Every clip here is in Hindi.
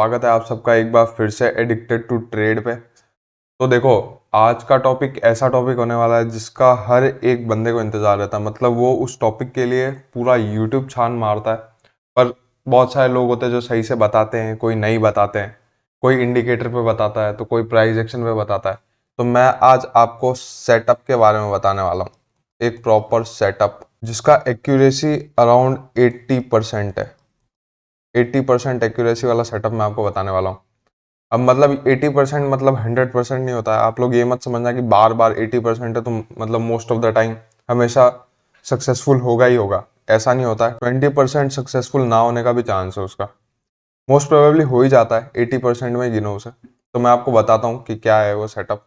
स्वागत है आप सबका एक बार फिर से एडिक्टेड टू ट्रेड पे। तो देखो, आज का टॉपिक ऐसा टॉपिक होने वाला है जिसका हर एक बंदे को इंतजार रहता है। मतलब वो उस टॉपिक के लिए पूरा यूट्यूब छान मारता है, पर बहुत सारे लोग होते हैं जो सही से बताते हैं, कोई नहीं बताते हैं, कोई इंडिकेटर पे बताता है तो कोई प्राइस एक्शन पे बताता है। तो मैं आज आपको सेटअप के बारे में बताने वाला हूँ, एक प्रॉपर सेटअप जिसका एक्यूरेसी अराउंड 80% है। 80% एक्यूरेसी वाला सेटअप मैं आपको बताने वाला हूँ। अब मतलब 80% मतलब 100% नहीं होता है। आप लोग ये मत समझना कि बार बार 80% है तो मतलब मोस्ट ऑफ द टाइम हमेशा सक्सेसफुल होगा ही होगा, ऐसा नहीं होता है। 20% सक्सेसफुल ना होने का भी चांस है उसका, मोस्ट प्रोबेबली हो ही जाता है। 80% में गिनो उसे। तो मैं आपको बताता हूँ कि क्या है वो सेटअप।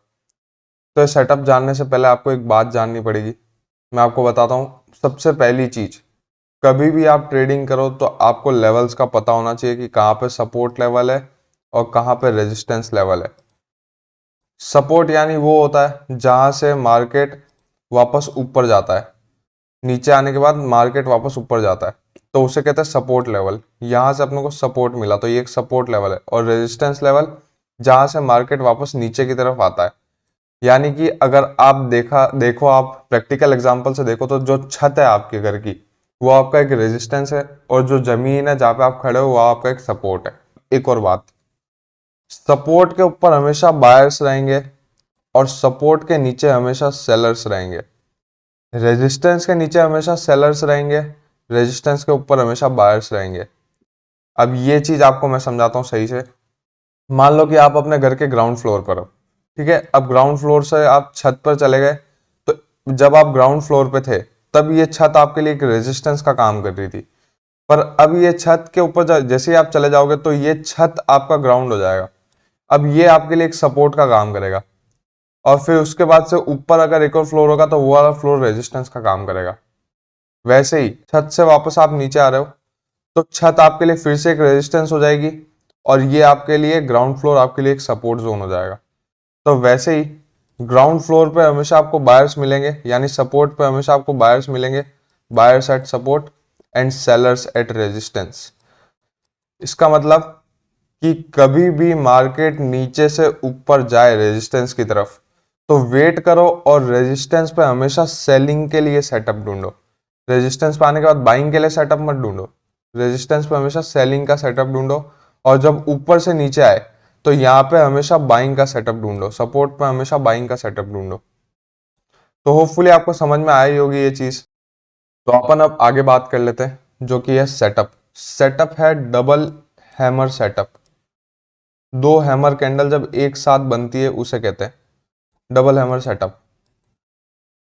तो सेटअप जानने से पहले आपको एक बात जाननी पड़ेगी। मैं आपको बताता हूँ, सबसे पहली चीज, कभी भी आप ट्रेडिंग करो तो आपको लेवल्स का पता होना चाहिए कि कहाँ पे सपोर्ट लेवल है और कहाँ पे रेजिस्टेंस लेवल है। सपोर्ट यानी वो होता है जहां से मार्केट वापस ऊपर जाता है, नीचे आने के बाद मार्केट वापस ऊपर जाता है, तो उसे कहते हैं सपोर्ट लेवल। यहां से अपने को सपोर्ट मिला तो ये एक सपोर्ट लेवल है। और रेजिस्टेंस लेवल जहां से मार्केट वापस नीचे की तरफ आता है। यानी कि अगर आप देखो आप प्रैक्टिकल एग्जांपल से देखो तो जो छत है आपके घर की, वो आपका एक रेजिस्टेंस है, और जो जमीन है जहाँ पे आप खड़े हो वो आपका एक सपोर्ट है। एक और बात, सपोर्ट के ऊपर हमेशा बायर्स रहेंगे और सपोर्ट के नीचे हमेशा सेलर्स रहेंगे। रेजिस्टेंस के नीचे हमेशा सेलर्स रहेंगे, रेजिस्टेंस के ऊपर हमेशा बायर्स रहेंगे। अब ये चीज आपको मैं समझाता हूँ सही से। मान लो कि आप अपने घर के ग्राउंड फ्लोर पर हो, ठीक है। अब ग्राउंड फ्लोर से आप छत पर चले गए, तो जब आप ग्राउंड फ्लोर पे थे तब ये छत आपके लिए एक रेजिस्टेंस का काम कर रही थी। पर अब ये छत के ऊपर जैसे ही आप चले जाओगे तो ये छत आपका ग्राउंड हो जाएगा। अब ये आपके लिए एक सपोर्ट का काम करेगा। और फिर उसके बाद से ऊपर अगर एक और फ्लोर होगा तो वो वाला फ्लोर रेजिस्टेंस का काम करेगा। वैसे ही छत से वापस आप नीचे आ रहे हो तो छत आपके लिए फिर से एक रेजिस्टेंस हो जाएगी, और ये आपके लिए ग्राउंड फ्लोर आपके लिए एक सपोर्ट जोन हो जाएगा। तो वैसे ही ग्राउंड फ्लोर पे हमेशा आपको बायर्स मिलेंगे, यानी सपोर्ट पे हमेशा आपको बायर्स मिलेंगे, buyers at support and sellers at resistance. इसका मतलब कि कभी भी मार्केट नीचे से ऊपर जाए रेजिस्टेंस की तरफ तो वेट करो, और रेजिस्टेंस पे हमेशा सेलिंग के लिए सेटअप ढूंढो। रेजिस्टेंस पे आने के बाद बाइंग के लिए सेटअप मत ढूंढो, रेजिस्टेंस पे हमेशा सेलिंग का सेटअप ढूंढो। और जब ऊपर से नीचे आए तो यहाँ पे हमेशा बाइंग का सेटअप ढूंढो, सपोर्ट पे हमेशा बाइंग का सेटअप ढूंढो। तो होपफुली आपको समझ में आई होगी ये चीज। तो अपन अब आगे बात कर लेते हैं, जो कि है सेटअप। सेटअप है डबल हैमर सेटअप। दो हैमर कैंडल जब एक साथ बनती है उसे कहते हैं डबल हैमर सेटअप।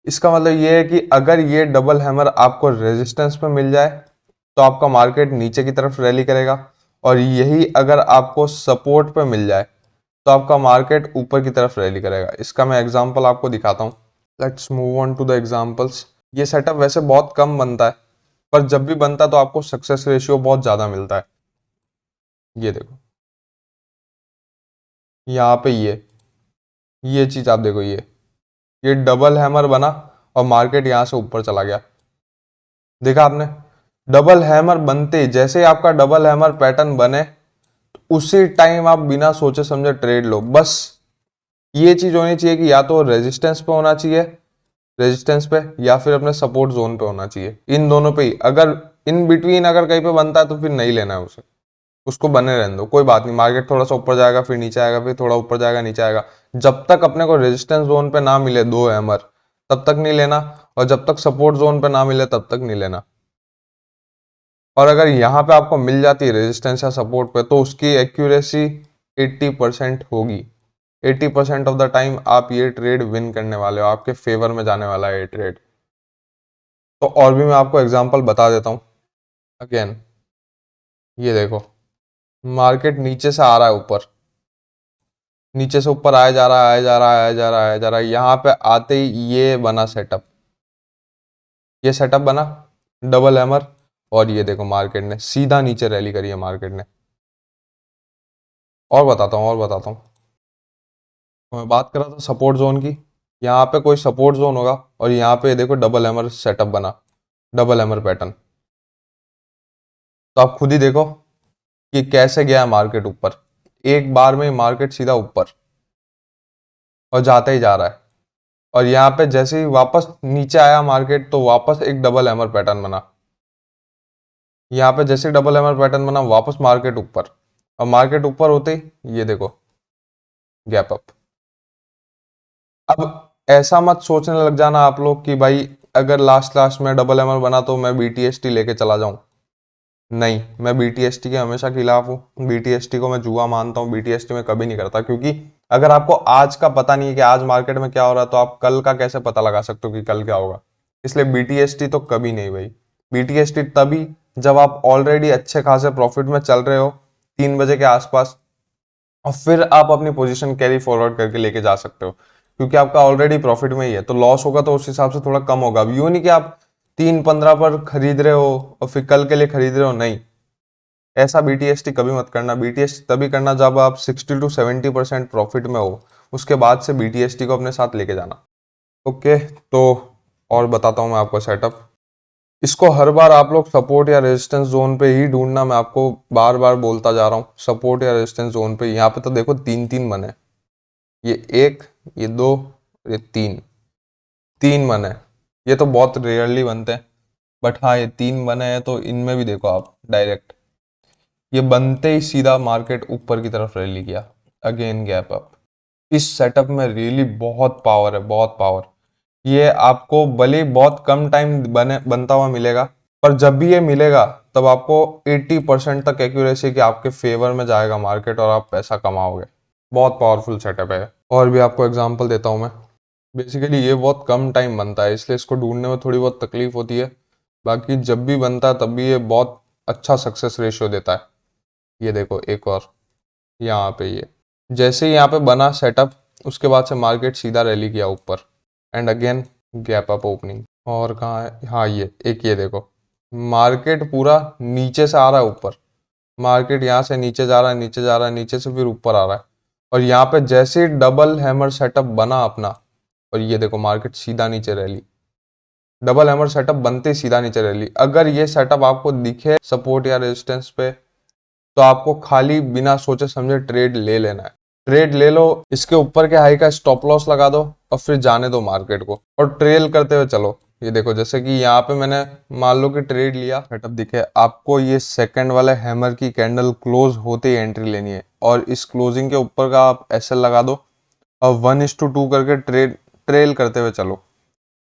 इसका मतलब ये है कि अगर ये डबल हैमर आपको रेजिस्टेंस पे मिल जाए तो आपका मार्केट नीचे की तरफ रैली करेगा, और यही अगर आपको सपोर्ट पे मिल जाए तो आपका मार्केट ऊपर की तरफ रैली करेगा। इसका मैं एग्जांपल आपको दिखाता हूँ। Let's move on to the examples. ये सेटअप वैसे बहुत कम बनता है, पर जब भी बनता है तो आपको सक्सेस रेशियो बहुत ज्यादा मिलता है। ये देखो, यहाँ पे ये चीज आप देखो, ये डबल हैमर बना और मार्केट यहां से ऊपर चला गया। देखा आपने, डबल हैमर बनते ही जैसे ही आपका डबल हैमर पैटर्न बने उसी टाइम आप बिना सोचे समझे ट्रेड लो। बस ये चीज होनी चाहिए कि या तो रेजिस्टेंस पे होना चाहिए, रेजिस्टेंस पे, या फिर अपने सपोर्ट जोन पे होना चाहिए। इन दोनों पे ही अगर इन बिटवीन अगर कहीं पे बनता है तो फिर नहीं लेना है उसे, उसको बने रहने दो, कोई बात नहीं। मार्केट थोड़ा सा ऊपर जाएगा, फिर नीचे आएगा, फिर थोड़ा ऊपर जाएगा, नीचे आएगा। जब तक अपने को रेजिस्टेंस जोन पे ना मिले दो हैमर तब तक नहीं लेना, और जब तक सपोर्ट जोन पे ना मिले तब तक नहीं लेना। और अगर यहाँ पे आपको मिल जाती है रेजिस्टेंस या सपोर्ट पे तो उसकी एक्यूरेसी 80% होगी। 80% ऑफ द टाइम आप ये ट्रेड विन करने वाले हो, आपके फेवर में जाने वाला है ये ट्रेड। तो और भी मैं आपको एग्जांपल बता देता हूँ। अगेन ये देखो, मार्केट नीचे से आ रहा है ऊपर, नीचे से ऊपर आया जा रहा है, आया जा रहा है, आया जा रहा है, आया जा रहा है। यहाँ पे आते ही ये बना सेटअप, ये सेटअप बना डबल हैमर, और ये देखो मार्केट ने सीधा नीचे रैली करी है मार्केट ने। और बताता हूँ, और बताता हूँ। तो मैं बात कर रहा था सपोर्ट जोन की। यहाँ पे कोई सपोर्ट जोन होगा और यहाँ पे देखो डबल हैमर सेटअप बना, डबल हैमर पैटर्न। तो आप खुद ही देखो कि कैसे गया है मार्केट ऊपर। एक बार में मार्केट सीधा ऊपर और जाता ही जा रहा है। और यहाँ पे जैसे ही वापस नीचे आया मार्केट तो वापस एक डबल हैमर पैटर्न बना। यहाँ पे जैसे डबल हैमर पैटर्न बना वापस मार्केट ऊपर, और मार्केट ऊपर होते ही ये देखो गैप अप। अब ऐसा मत सोचने लग जाना आप लोग कि भाई अगर लास्ट में डबल हैमर बना तो मैं BTST लेके चला जाऊं। नहीं, मैं BTST के हमेशा खिलाफ हूँ। BTST को मैं जुआ मानता हूँ, BTST में कभी नहीं करता, क्योंकि अगर आपको आज का पता नहीं है कि आज मार्केट में क्या हो रहा है तो आप कल का कैसे पता लगा सकते हो कि कल क्या होगा। इसलिए BTST तो कभी नहीं भाई। BTST तभी जब आप ऑलरेडी अच्छे खासे प्रॉफिट में चल रहे हो 3 बजे के आसपास, और फिर आप अपनी पोजीशन कैरी फॉरवर्ड करके लेके जा सकते हो, क्योंकि आपका ऑलरेडी प्रॉफिट में ही है। तो लॉस होगा तो उस हिसाब से थोड़ा कम होगा। अब यूं नहीं कि आप 3:15 पर खरीद रहे हो और फिर कल के लिए खरीद रहे हो, नहीं, ऐसा BTST कभी मत करना। BTST तभी करना जब आप 60 to 70% प्रॉफिट में हो, उसके बाद से BTST को अपने साथ लेके जाना। ओके, तो और बताता हूँ मैं आपको सेटअप। इसको हर बार आप लोग सपोर्ट या रेजिस्टेंस जोन पे ही ढूंढना, मैं आपको बार बार बोलता जा रहा हूँ, सपोर्ट या रेजिस्टेंस जोन पे। यहाँ पे तो देखो 3-3 बने, ये 1, ये 2, ये 3 बने। ये तो बहुत रेयरली बनते हैं, बट हाँ ये 3 बने हैं। तो इनमें भी देखो आप डायरेक्ट ये बनते ही सीधा मार्केट ऊपर की तरफ रैली किया, अगेन गैप अप। इस सेटअप में रियली बहुत पावर है, बहुत पावर। ये आपको भले बहुत कम टाइम बनता हुआ मिलेगा, पर जब भी ये मिलेगा तब आपको 80% तक एक्यूरेसी कि आपके फेवर में जाएगा मार्केट और आप पैसा कमाओगे। बहुत पावरफुल सेटअप है। और भी आपको एग्जांपल देता हूँ मैं। बेसिकली ये बहुत कम टाइम बनता है, इसलिए इसको ढूंढने में थोड़ी बहुत तकलीफ होती है। बाकी जब भी बनता है तब भी ये बहुत अच्छा सक्सेस रेशियो देता है। ये देखो एक और यहाँ पे, ये जैसे ही यहाँ पे बना सेटअप, उसके बाद से मार्केट सीधा रैली किया ऊपर, and again gap up opening. और कहाँ है, हाँ ये एक, ये देखो मार्केट पूरा नीचे से आ रहा है ऊपर, मार्केट यहाँ से नीचे जा रहा है, नीचे जा रहा है, नीचे से फिर ऊपर आ रहा है। और यहाँ पे जैसे डबल हैमर सेटअप बना अपना, और ये देखो मार्केट सीधा नीचे रैली, डबल हैमर सेटअप बनते ही सीधा नीचे रैली। अगर ये सेटअप आपको दिखे सपोर्ट या रेजिस्टेंस पे तो आपको खाली बिना सोचे समझे ट्रेड ले लेना है। ट्रेड ले लो, इसके ऊपर के हाई का स्टॉप लॉस लगा दो और फिर जाने दो मार्केट को, और ट्रेल करते हुए चलो। ये देखो जैसे कि यहाँ पे मैंने मान लो कि ट्रेड लिया, सेटअप दिखे आपको, ये सेकंड वाले हैमर की कैंडल क्लोज होते ही एंट्री लेनी है, और इस क्लोजिंग के ऊपर का आप SL लगा दो और 1:2 करके ट्रेल करते हुए चलो।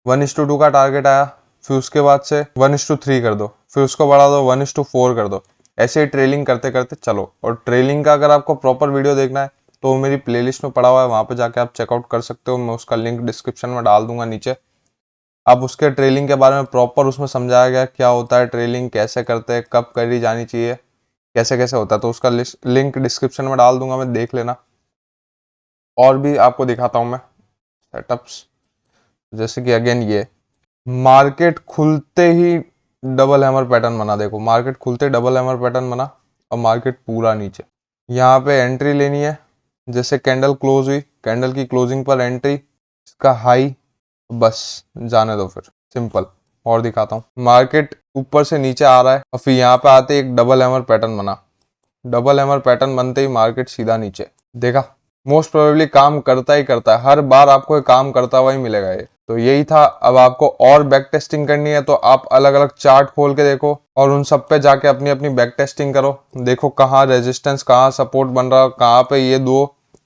1:2 का टारगेट आया, फिर उसके बाद से 1:3 कर दो, फिर उसको बढ़ा दो 1:4 कर दो। ऐसे ही ट्रेलिंग करते करते चलो। और ट्रेलिंग का अगर आपको प्रॉपर वीडियो देखना है तो वो मेरी प्लेलिस्ट में पड़ा हुआ है, वहां पे जाके आप चेकआउट कर सकते हो। मैं उसका लिंक डिस्क्रिप्शन में डाल दूंगा नीचे। आप उसके ट्रेलिंग के बारे में प्रॉपर उसमें समझाया गया क्या होता है ट्रेलिंग, कैसे करते हैं, कब करी जानी चाहिए, कैसे कैसे होता है। तो उसका लिंक डिस्क्रिप्शन में डाल दूंगा, मैं देख लेना। और भी आपको दिखाता हूँ मैं सेटअप्स, जैसे कि अगेन ये मार्केट खुलते ही डबल हैमर पैटर्न बना। देखो मार्केट खुलते डबल हैमर पैटर्न बना और मार्केट पूरा नीचे। यहाँ पे एंट्री लेनी है, जैसे कैंडल क्लोज हुई, कैंडल की क्लोजिंग पर एंट्री, इसका हाई, बस जाने दो फिर, सिंपल। और दिखाता हूँ, मार्केट ऊपर से नीचे आ रहा है और फिर यहाँ पे आते एक डबल हैमर पैटर्न बना। डबल हैमर पैटर्न बनते ही मार्केट सीधा नीचे। देखा, मोस्ट प्रोबेबली काम करता ही करता है, हर बार आपको काम करता हुआ ही मिलेगा ये। तो यही था। अब आपको और बैक टेस्टिंग करनी है तो आप अलग अलग चार्ट खोल के देखो और उन सब पे जाके अपनी अपनी बैक टेस्टिंग करो। देखो कहाँ रेजिस्टेंस, कहाँ सपोर्ट बन रहा है, कहाँ पे ये दो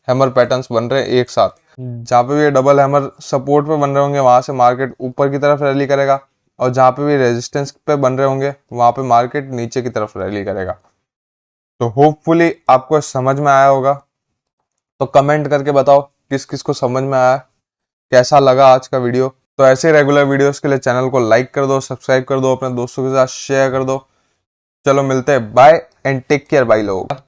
हैमर पैटर्न्स बन रहे हैं एक साथ। जहाँ पे भी ये डबल हैमर सपोर्ट पे बन रहे होंगे वहां से मार्केट ऊपर की तरफ रैली करेगा, और जहाँ पे भी रेजिस्टेंस पे बन रहे होंगे वहां पे मार्केट नीचे की तरफ रैली करेगा। तो होपफुली आपको समझ में आया होगा। तो कमेंट करके बताओ किस किस को समझ में आया, कैसा लगा आज का वीडियो। तो ऐसे रेगुलर वीडियोस के लिए चैनल को लाइक कर दो, सब्सक्राइब कर दो, अपने दोस्तों के साथ शेयर कर दो। चलो मिलते हैं, bye and take care, bye लोग।